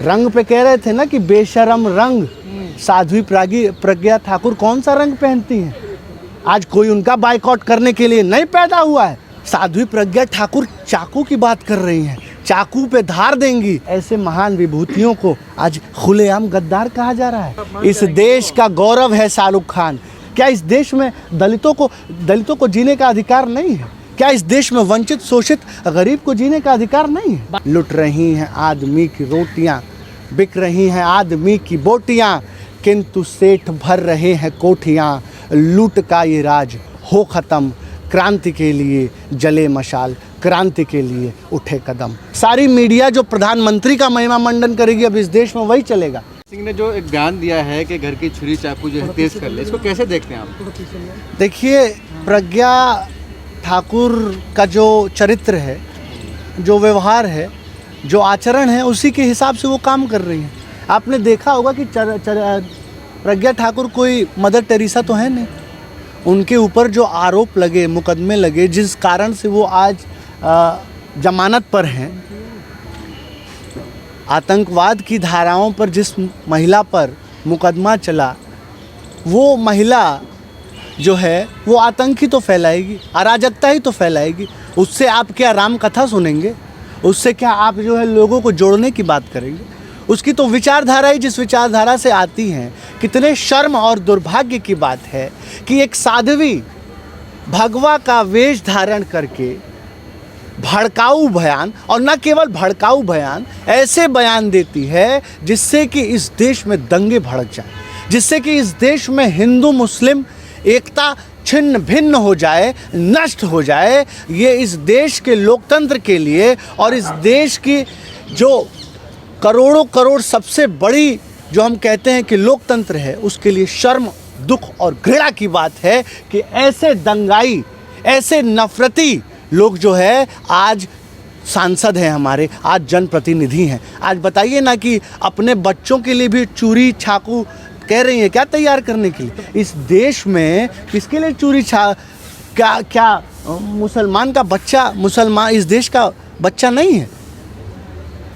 रंग पे कह रहे थे ना कि बेशरम रंग साध्वी प्रज्ञा ठाकुर कौन सा रंग पहनती हैं? आज कोई उनका बाइकआउट करने के लिए नहीं पैदा हुआ है। साध्वी प्रज्ञा ठाकुर चाकू की बात कर रही हैं, चाकू पे धार देंगी। ऐसे महान विभूतियों को आज खुलेआम गद्दार कहा जा रहा है। इस देश का गौरव है शाहरुख खान। क्या इस देश में दलितों को जीने का अधिकार नहीं है? क्या इस देश में वंचित शोषित गरीब को जीने का अधिकार नहीं है? लुट रही हैं आदमी की रोटियां, बिक रही हैं आदमी की बोटियां, किंतु सेठ भर रहे हैं कोठियां। लूट का ये राज हो खत्म, क्रांति के लिए जले मशाल, क्रांति के लिए उठे कदम। सारी मीडिया जो प्रधानमंत्री का महिमा मंडन करेगी अब इस देश में वही चलेगा। सिंह ने जो एक बयान दिया है कि घर की छुरी चाकू जो है तेज कर ले, इसको कैसे देखते हैं आप? देखिए, प्रज्ञा ठाकुर का जो चरित्र है, जो व्यवहार है, जो आचरण है, उसी के हिसाब से वो काम कर रही हैं। आपने देखा होगा कि प्रज्ञा ठाकुर कोई मदर टेरेसा तो है नहीं। उनके ऊपर जो आरोप लगे, मुकदमे लगे, जिस कारण से वो आज जमानत पर हैं, आतंकवाद की धाराओं पर जिस महिला पर मुकदमा चला, वो महिला जो है वो आतंक ही तो फैलाएगी, अराजकता ही तो फैलाएगी। उससे आप क्या राम कथा सुनेंगे? उससे क्या आप जो है लोगों को जोड़ने की बात करेंगे? उसकी तो विचारधारा ही जिस विचारधारा से आती हैं। कितने शर्म और दुर्भाग्य की बात है कि एक साध्वी भगवा का वेश धारण करके भड़काऊ बयान, और न केवल भड़काऊ बयान, ऐसे बयान देती है जिससे कि इस देश में दंगे भड़क जाए, जिससे कि इस देश में हिंदू मुस्लिम एकता छिन्न भिन्न हो जाए, नष्ट हो जाए। ये इस देश के लोकतंत्र के लिए और इस देश की जो करोड़ों करोड़ सबसे बड़ी जो हम कहते हैं कि लोकतंत्र है, उसके लिए शर्म, दुख और घृणा की बात है कि ऐसे दंगाई, ऐसे नफरती लोग जो है आज सांसद हैं हमारे, आज जनप्रतिनिधि हैं। आज बताइए ना कि अपने बच्चों के लिए भी चूड़ी चाकू कह रही हैं क्या तैयार करने के लिए? इस देश में किसके लिए चूड़ी क्या मुसलमान का बच्चा मुसलमान इस देश का बच्चा नहीं है?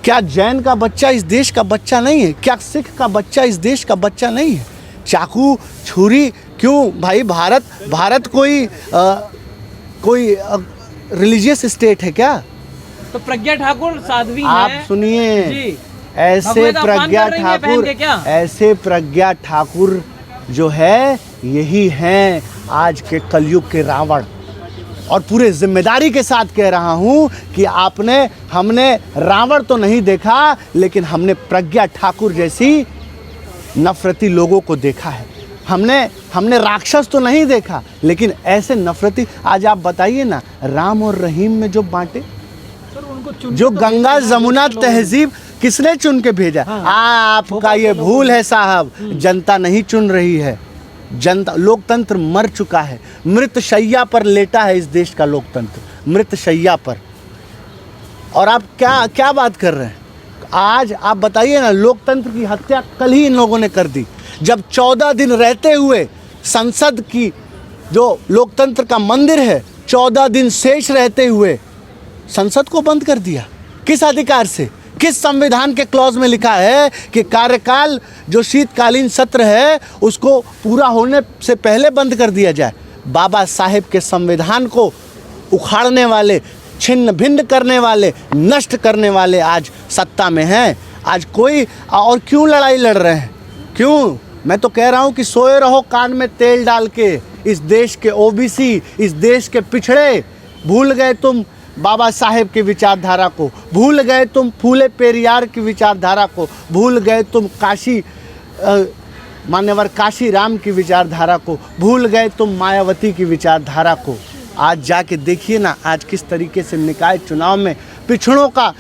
क्या जैन का बच्चा इस देश का बच्चा नहीं है? क्या सिख का बच्चा इस देश का बच्चा नहीं है? चाकू छुरी क्यों भाई? भारत कोई रिलीजियस स्टेट है क्या? तो प्रज्ञा ठाकुर साध्वी हैं। आप सुनिए, ऐसे प्रज्ञा ठाकुर जो है यही हैं आज के कलयुग के रावण। और पूरे जिम्मेदारी के साथ कह रहा हूँ कि हमने रावण तो नहीं देखा, लेकिन हमने प्रज्ञा ठाकुर जैसी नफरती लोगों को देखा है। हमने राक्षस तो नहीं देखा, लेकिन ऐसे नफरती। आज आप बताइए ना, राम और रहीम में जो बांटे, जो गंगा जमुना तहजीब किसने चुन के भेजा? आपका ये भूल है साहब, जनता नहीं चुन रही है। जनता, लोकतंत्र मर चुका है, मृत शैया पर लेटा है इस देश का लोकतंत्र, मृत शैया पर। और आप क्या बात कर रहे हैं? आज आप बताइए ना, लोकतंत्र की हत्या कल ही इन लोगों ने कर दी, जब 14 दिन रहते हुए संसद की जो लोकतंत्र का मंदिर है, 14 दिन शेष रहते हुए संसद को बंद कर दिया। किस अधिकार से? किस संविधान के क्लॉज में लिखा है कि कार्यकाल जो शीतकालीन सत्र है उसको पूरा होने से पहले बंद कर दिया जाए? बाबा साहेब के संविधान को उखाड़ने वाले, छिन्न भिन्न करने वाले, नष्ट करने वाले आज सत्ता में हैं। आज कोई और क्यों लड़ाई लड़ रहे हैं? क्यों? मैं तो कह रहा हूं कि सोए रहो कान में तेल डाल के। इस देश के ओबीसी, इस देश के पिछड़े, भूल गए तुम बाबा साहेब की विचारधारा को, भूल गए तुम फूले पेरियार की विचारधारा को, भूल गए तुम मान्यवर काशी राम की विचारधारा को, भूल गए तुम मायावती की विचारधारा को। आज जाके देखिए ना, आज किस तरीके से निकाय चुनाव में पिछड़ों का,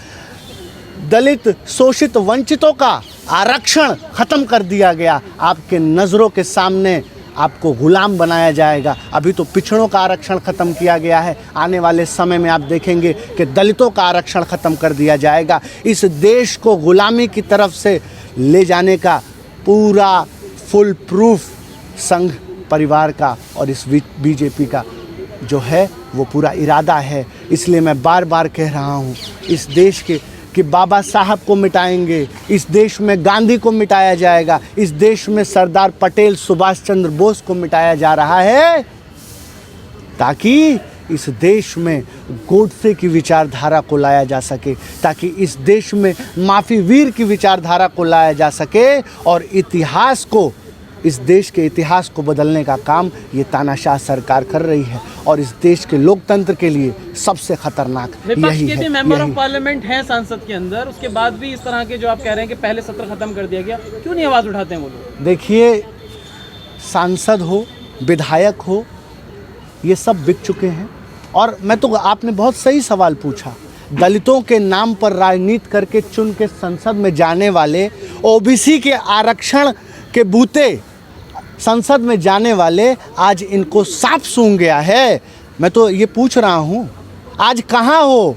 दलित, शोषित, वंचितों का आरक्षण खत्म कर दिया गया। आपके नज़रों के सामने आपको गुलाम बनाया जाएगा। अभी तो पिछड़ों का आरक्षण खत्म किया गया है, आने वाले समय में आप देखेंगे कि दलितों का आरक्षण खत्म कर दिया जाएगा। इस देश को गुलामी की तरफ से ले जाने का पूरा फुल प्रूफ संघ परिवार का और इस बीजेपी का जो है वो पूरा इरादा है। इसलिए मैं बार बार कह रहा हूँ, इस देश के कि बाबा साहब को मिटाएंगे, इस देश में गांधी को मिटाया जाएगा, इस देश में सरदार पटेल सुभाष चंद्र बोस को मिटाया जा रहा है, ताकि इस देश में गोडसे की विचारधारा को लाया जा सके, ताकि इस देश में माफी वीर की विचारधारा को लाया जा सके, और इतिहास को, इस देश के इतिहास को बदलने का काम ये तानाशाह सरकार कर रही है। और इस देश के लोकतंत्र के लिए सबसे खतरनाक विपक्ष यही के भी है। मेंबर ऑफ यही। पार्लियामेंट हैं संसद के अंदर, उसके बाद भी इस तरह के जो आप कह रहे हैं कि पहले सत्र खत्म कर दिया गया, क्यों नहीं आवाज़ उठाते हैं वो लोग? देखिए, सांसद हो, विधायक हो, ये सब बिक चुके हैं। और मैं तो, आपने बहुत सही सवाल पूछा, दलितों के नाम पर राजनीति करके चुन के संसद में जाने वाले, ओबीसी के आरक्षण के बूते संसद में जाने वाले, आज इनको सांप सूंघ गया है। मैं तो ये पूछ रहा हूँ, आज कहाँ हो?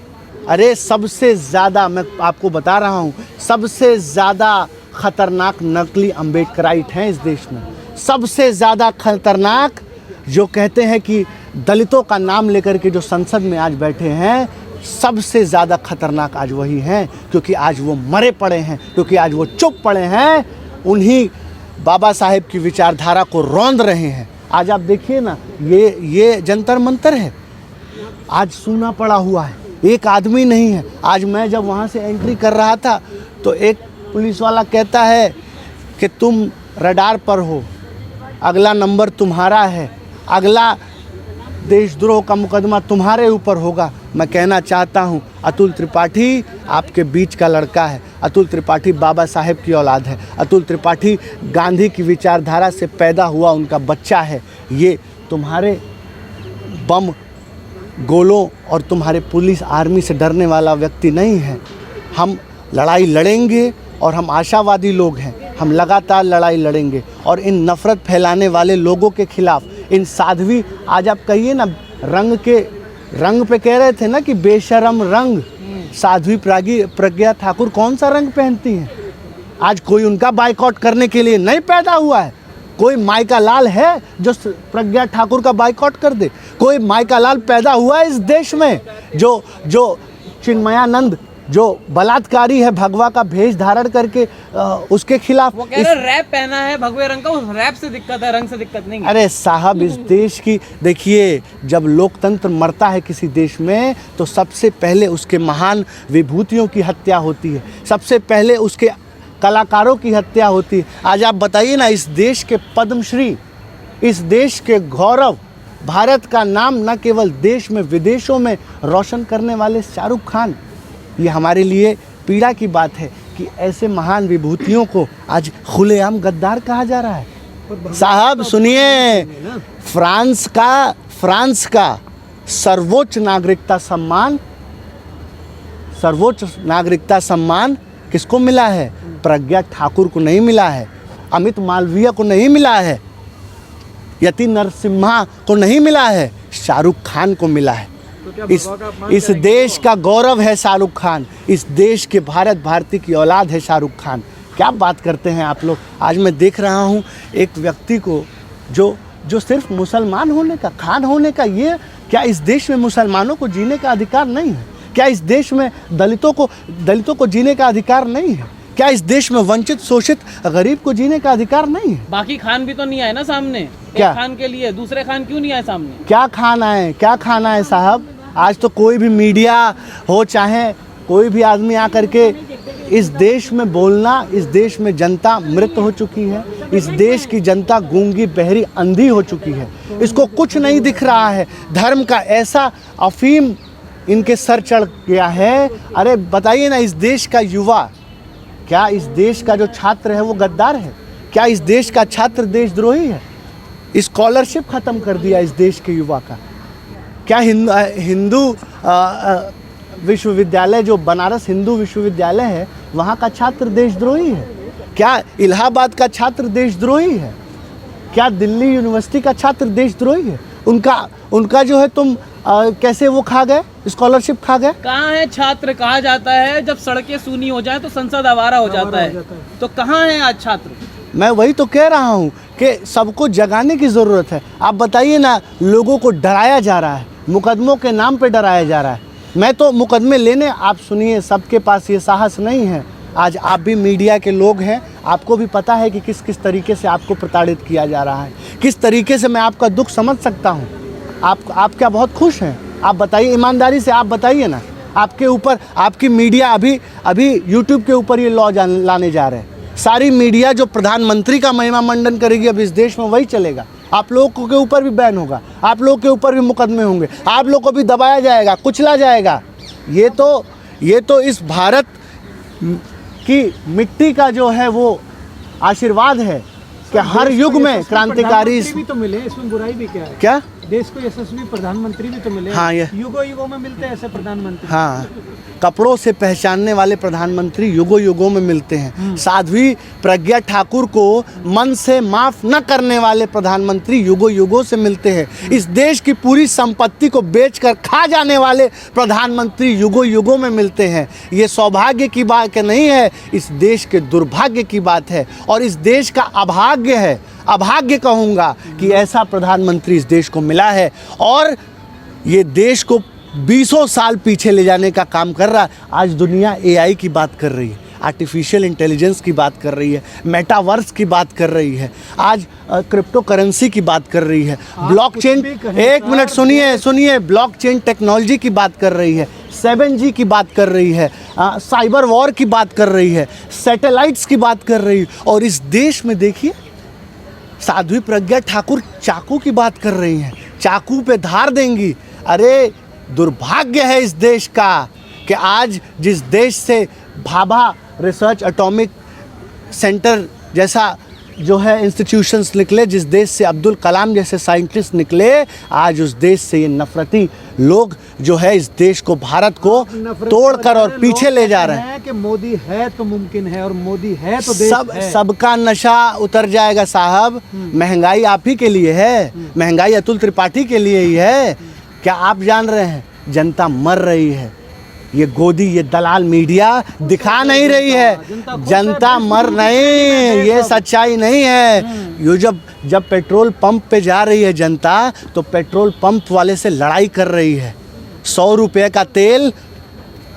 अरे सबसे ज़्यादा, मैं आपको बता रहा हूँ, सबसे ज़्यादा खतरनाक नकली अम्बेडकराइट हैं इस देश में। सबसे ज़्यादा खतरनाक, जो कहते हैं कि दलितों का नाम लेकर के जो संसद में आज बैठे हैं, सबसे ज़्यादा खतरनाक आज वही हैं, क्योंकि आज वो मरे पड़े हैं, क्योंकि आज वो चुप पड़े हैं, उन्हीं बाबा साहेब की विचारधारा को रौंद रहे हैं। आज आप देखिए ना, ये जंतर मंतर है, आज सूना पड़ा हुआ है, एक आदमी नहीं है। आज मैं जब वहाँ से एंट्री कर रहा था तो एक पुलिस वाला कहता है कि तुम रडार पर हो, अगला नंबर तुम्हारा है, अगला देशद्रोह का मुकदमा तुम्हारे ऊपर होगा। मैं कहना चाहता हूं, अतुल त्रिपाठी आपके बीच का लड़का है, अतुल त्रिपाठी बाबा साहेब की औलाद है, अतुल त्रिपाठी गांधी की विचारधारा से पैदा हुआ उनका बच्चा है। ये तुम्हारे बम गोलों और तुम्हारे पुलिस आर्मी से डरने वाला व्यक्ति नहीं है। हम लड़ाई लड़ेंगे और हम आशावादी लोग हैं, हम लगातार लड़ाई लड़ेंगे और इन नफ़रत फैलाने वाले लोगों के खिलाफ, इन साध्वी, आज आप कहिए ना, रंग पे कह रहे थे ना कि बेशरम रंग, साध्वी प्रज्ञा ठाकुर कौन सा रंग पहनती हैं? आज कोई उनका बाइकआउट करने के लिए नहीं पैदा हुआ है। कोई माइका लाल है जो प्रज्ञा ठाकुर का बाइकआउट कर दे? कोई माइका लाल पैदा हुआ है इस देश में जो चिन्मयानंद, जो बलात्कारी है, भगवा का भेष धारण करके उसके खिलाफ? वो कह रहे रैप पहना है भगवे रंग का, उस रैप से दिक्कत है, रंग से दिक्कत नहीं है। अरे साहब, इस देश की देखिए, जब लोकतंत्र मरता है किसी देश में तो सबसे पहले उसके महान विभूतियों की हत्या होती है, सबसे पहले उसके कलाकारों की हत्या होती है। आज आप बताइए ना, इस देश के पद्मश्री, इस देश के गौरव, भारत का नाम न केवल देश में विदेशों में रोशन करने वाले शाहरुख खान, ये हमारे लिए पीड़ा की बात है कि ऐसे महान विभूतियों को आज खुलेआम गद्दार कहा जा रहा है। साहब सुनिए, फ्रांस का सर्वोच्च नागरिकता सम्मान किसको मिला है? प्रज्ञा ठाकुर को नहीं मिला है, अमित मालवीय को नहीं मिला है, यति नरसिम्हा को नहीं मिला है, शाहरुख खान को मिला है। इस देश का गौरव है शाहरुख खान, इस देश के भारती की औलाद है शाहरुख खान। क्या बात करते हैं आप लोग? आज मैं देख रहा हूँ एक व्यक्ति को जो सिर्फ मुसलमान होने का, खान होने का, ये क्या इस देश में मुसलमानों को जीने का अधिकार नहीं है? क्या इस देश में दलितों को जीने का अधिकार नहीं है? क्या इस देश में वंचित, शोषित, गरीब को जीने का अधिकार नहीं है? बाकी खान भी तो नहीं आए ना सामने। क्या? एक खान के लिए दूसरे खान क्यों नहीं आए सामने? क्या खाना है साहब? आज तो कोई भी मीडिया हो, चाहे कोई भी आदमी आकर के इस देश में बोलना, इस देश में जनता मृत हो चुकी है, इस देश की जनता गूंगी, बहरी, अंधी हो चुकी है, इसको कुछ नहीं दिख रहा है। धर्म का ऐसा अफीम इनके सर चढ़ गया है। अरे बताइए ना, इस देश का युवा, क्या इस देश का जो छात्र है वो गद्दार है? क्या इस देश का छात्र देशद्रोही है? स्कॉलरशिप ख़त्म कर दिया इस देश के युवा का। क्या हिंदू विश्वविद्यालय, जो बनारस हिंदू विश्वविद्यालय है, वहाँ का छात्र देशद्रोही है? क्या इलाहाबाद का छात्र देशद्रोही है? क्या दिल्ली यूनिवर्सिटी का छात्र देशद्रोही है? उनका जो है तुम कैसे वो खा गए, स्कॉलरशिप खा गए? कहाँ है छात्र? कहा जाता है जब सड़कें सूनी हो जाए तो संसद आवारा हो जाता है, तो कहाँ है आज छात्र? मैं वही तो कह रहा हूँ कि सबको जगाने की ज़रूरत है। आप बताइए ना, लोगों को डराया जा रहा है, मुकदमों के नाम पे डराया जा रहा है। मैं तो मुकदमे लेने, आप सुनिए, सबके पास ये साहस नहीं है। आज आप भी मीडिया के लोग हैं, आपको भी पता है कि किस किस तरीके से आपको प्रताड़ित किया जा रहा है, किस तरीके से मैं आपका दुख समझ सकता हूँ। आप क्या बहुत खुश हैं? आप बताइए ईमानदारी से, आप बताइए ना। आपके ऊपर आपकी मीडिया अभी यूट्यूब के ऊपर ये लॉ लाने जा रहे हैं। सारी मीडिया जो प्रधानमंत्री का महिमा मंडन करेगी अब इस देश में वही चलेगा। आप लोगों के ऊपर भी बैन होगा, आप लोगों के ऊपर भी मुकदमे होंगे, आप लोगों को भी दबाया जाएगा, कुचला जाएगा। ये तो इस भारत की मिट्टी का जो है वो आशीर्वाद है कि हर युग में क्रांतिकारी भी तो मिले, इसमें बुराई भी क्या है? क्या देश को यशस्वी प्रधानमंत्री भी तो मिले। हाँ, ये युगों युगों में मिलते हैं ऐसे प्रधानमंत्री। हाँ, कपड़ों से पहचानने वाले प्रधानमंत्री युगों युगों में मिलते हैं। साध्वी प्रज्ञा ठाकुर को मन से माफ न करने वाले प्रधानमंत्री युगों युगों से मिलते हैं। इस देश की पूरी संपत्ति को बेचकर खा जाने वाले प्रधानमंत्री युगों युगों में मिलते हैं। ये सौभाग्य की बात नहीं है, इस देश के दुर्भाग्य की बात है और इस देश का अभाग्य है, अभाग्य कहूँगा कि ऐसा प्रधानमंत्री इस देश को मिला है और ये देश को 20 साल पीछे ले जाने का काम कर रहा है। आज दुनिया एआई की बात कर रही है, आर्टिफिशियल इंटेलिजेंस की बात कर रही है, मेटावर्स की बात कर रही है, आज क्रिप्टो करेंसी की बात कर रही है, ब्लॉकचेन, एक मिनट सुनिए, ब्लॉकचेन टेक्नोलॉजी की बात कर रही है, 7G की बात कर रही है, साइबर वॉर की बात कर रही है, सैटेलाइट्स की बात कर रही है। और इस देश में देखिए साध्वी प्रज्ञा ठाकुर चाकू की बात कर रही हैं, चाकू पे धार देंगी। अरे दुर्भाग्य है इस देश का कि आज जिस देश से भाभा रिसर्च एटॉमिक सेंटर जैसा जो है इंस्टीट्यूशंस निकले, जिस देश से अब्दुल कलाम जैसे साइंटिस्ट निकले, आज उस देश से ये नफरती लोग जो है इस देश को, भारत को तोड़कर और पीछे ले जा रहे हैं। कि मोदी है तो मुमकिन है और मोदी है तो देश है। सबका नशा उतर जाएगा साहब। महंगाई आप ही के लिए है, महंगाई अतुल त्रिपाठी के लिए ही है। क्या आप जान रहे हैं जनता मर रही है? ये गोदी, ये दलाल मीडिया दिखा नहीं रही है, जनता मर नहीं, ये सच्चाई नहीं है। ये जब पेट्रोल पंप पे जा रही है जनता तो पेट्रोल पंप वाले से लड़ाई कर रही है। 100 रुपये का तेल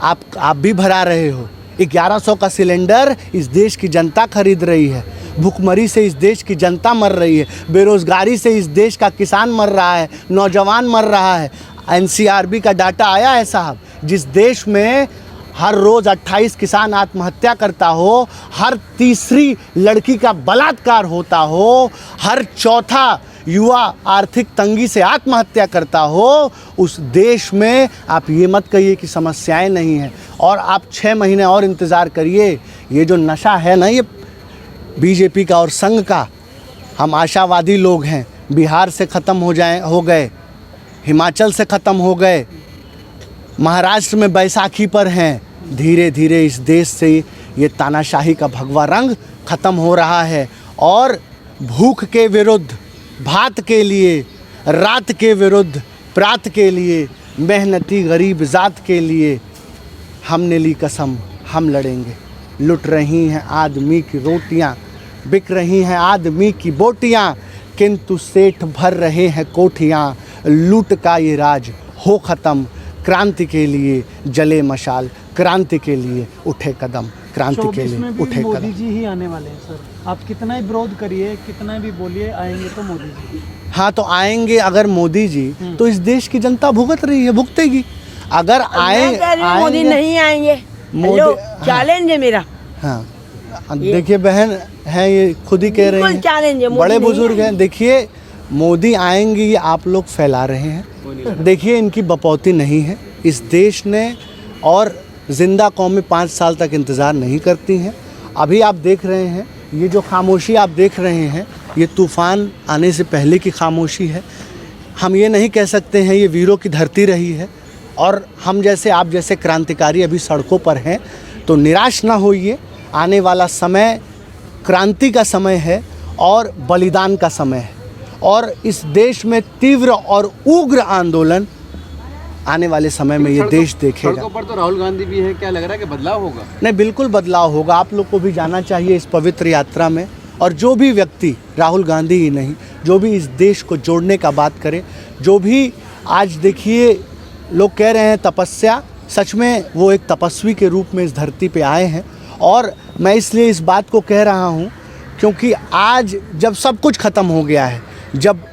आप भी भरा रहे हो, 1100 का सिलेंडर इस देश की जनता खरीद रही है। भूखमरी से इस देश की जनता मर रही है, बेरोजगारी से इस देश का किसान मर रहा है, नौजवान मर रहा है। NCRB का डाटा आया है साहब, जिस देश में हर रोज़ 28 किसान आत्महत्या करता हो, हर तीसरी लड़की का बलात्कार होता हो, हर चौथा युवा आर्थिक तंगी से आत्महत्या करता हो, उस देश में आप ये मत कहिए कि समस्याएं नहीं हैं। और आप 6 महीने और इंतज़ार करिए। ये जो नशा है ना, ये बीजेपी का और संघ का, हम आशावादी लोग हैं। बिहार से ख़त्म हो गए, हिमाचल से ख़त्म हो गए, महाराष्ट्र में बैसाखी पर हैं। धीरे धीरे इस देश से ये तानाशाही का भगवा रंग ख़त्म हो रहा है और भूख के विरुद्ध भात के लिए, रात के विरुद्ध प्रात के लिए, मेहनती गरीब ज़ात के लिए हमने ली कसम, हम लड़ेंगे। लुट रही हैं आदमी की रोटियां, बिक रही हैं आदमी की बोटियां, किंतु सेठ भर रहे हैं कोठियां। लूट का ये राज हो ख़त्म, क्रांति के लिए जले मशाल, क्रांति के लिए उठे कदम, क्रांति के लिए उठे कदम। मोदी जी ही आने वाले हैं सर। आप कितना ही विरोध करिए, कितना भी बोलिए, आएंगे तो मोदी जी। हाँ, तो आएंगे अगर मोदी जी, तो इस देश की जनता भुगत रही है, भुगतेगी। अगर मोदी नहीं आएंगे, चैलेंज है मेरा। हाँ, देखिए बहन है, ये खुद ही कह रहे हैं, बड़े बुजुर्ग हैं। देखिए मोदी आएंगे ये आप लोग फैला रहे हैं। देखिए इनकी बपौती नहीं है इस देश ने, और ज़िंदा कौमें 5 साल तक इंतज़ार नहीं करती हैं। अभी आप देख रहे हैं, ये जो खामोशी आप देख रहे हैं, ये तूफ़ान आने से पहले की खामोशी है। हम ये नहीं कह सकते हैं ये वीरों की धरती रही है, और हम जैसे आप जैसे क्रांतिकारी अभी सड़कों पर हैं, तो निराश ना होइए। आने वाला समय क्रांति का समय है और बलिदान का समय है, और इस देश में तीव्र और उग्र आंदोलन आने वाले समय में ये देश देखेगा। सड़कों पर तो राहुल गांधी भी है, क्या लग रहा है कि बदलाव होगा? नहीं, बिल्कुल बदलाव होगा। आप लोग को भी जाना चाहिए इस पवित्र यात्रा में, और जो भी व्यक्ति, राहुल गांधी ही नहीं, जो भी इस देश को जोड़ने का बात करे, जो भी आज देखिए लोग कह रहे हैं तपस्या, सच में वो एक तपस्वी के रूप में इस धरती पे आए हैं। और मैं इसलिए इस बात को कह रहा हूँ क्योंकि आज जब सब कुछ ख़त्म हो गया है, जब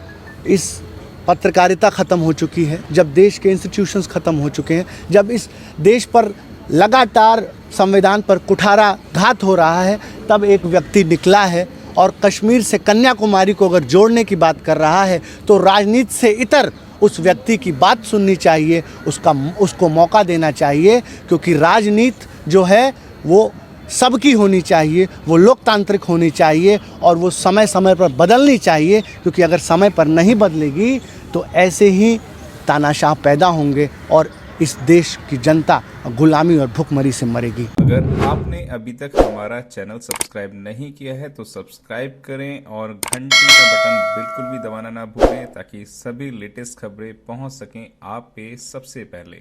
इस पत्रकारिता ख़त्म हो चुकी है, जब देश के इंस्टीट्यूशंस ख़त्म हो चुके हैं, जब इस देश पर लगातार संविधान पर कुठाराघात हो रहा है, तब एक व्यक्ति निकला है और कश्मीर से कन्याकुमारी को अगर जोड़ने की बात कर रहा है तो राजनीति से इतर उस व्यक्ति की बात सुननी चाहिए, उसको मौका देना चाहिए, क्योंकि राजनीति जो है वो सबकी होनी चाहिए, वो लोकतांत्रिक होनी चाहिए और वो समय समय पर बदलनी चाहिए, क्योंकि अगर समय पर नहीं बदलेगी तो ऐसे ही तानाशाह पैदा होंगे और इस देश की जनता गुलामी और भुखमरी से मरेगी। अगर आपने अभी तक हमारा चैनल सब्सक्राइब नहीं किया है तो सब्सक्राइब करें और घंटी का बटन बिल्कुल भी दबाना ना भूलें ताकि सभी लेटेस्ट खबरें पहुंच सकें आप पे सबसे पहले।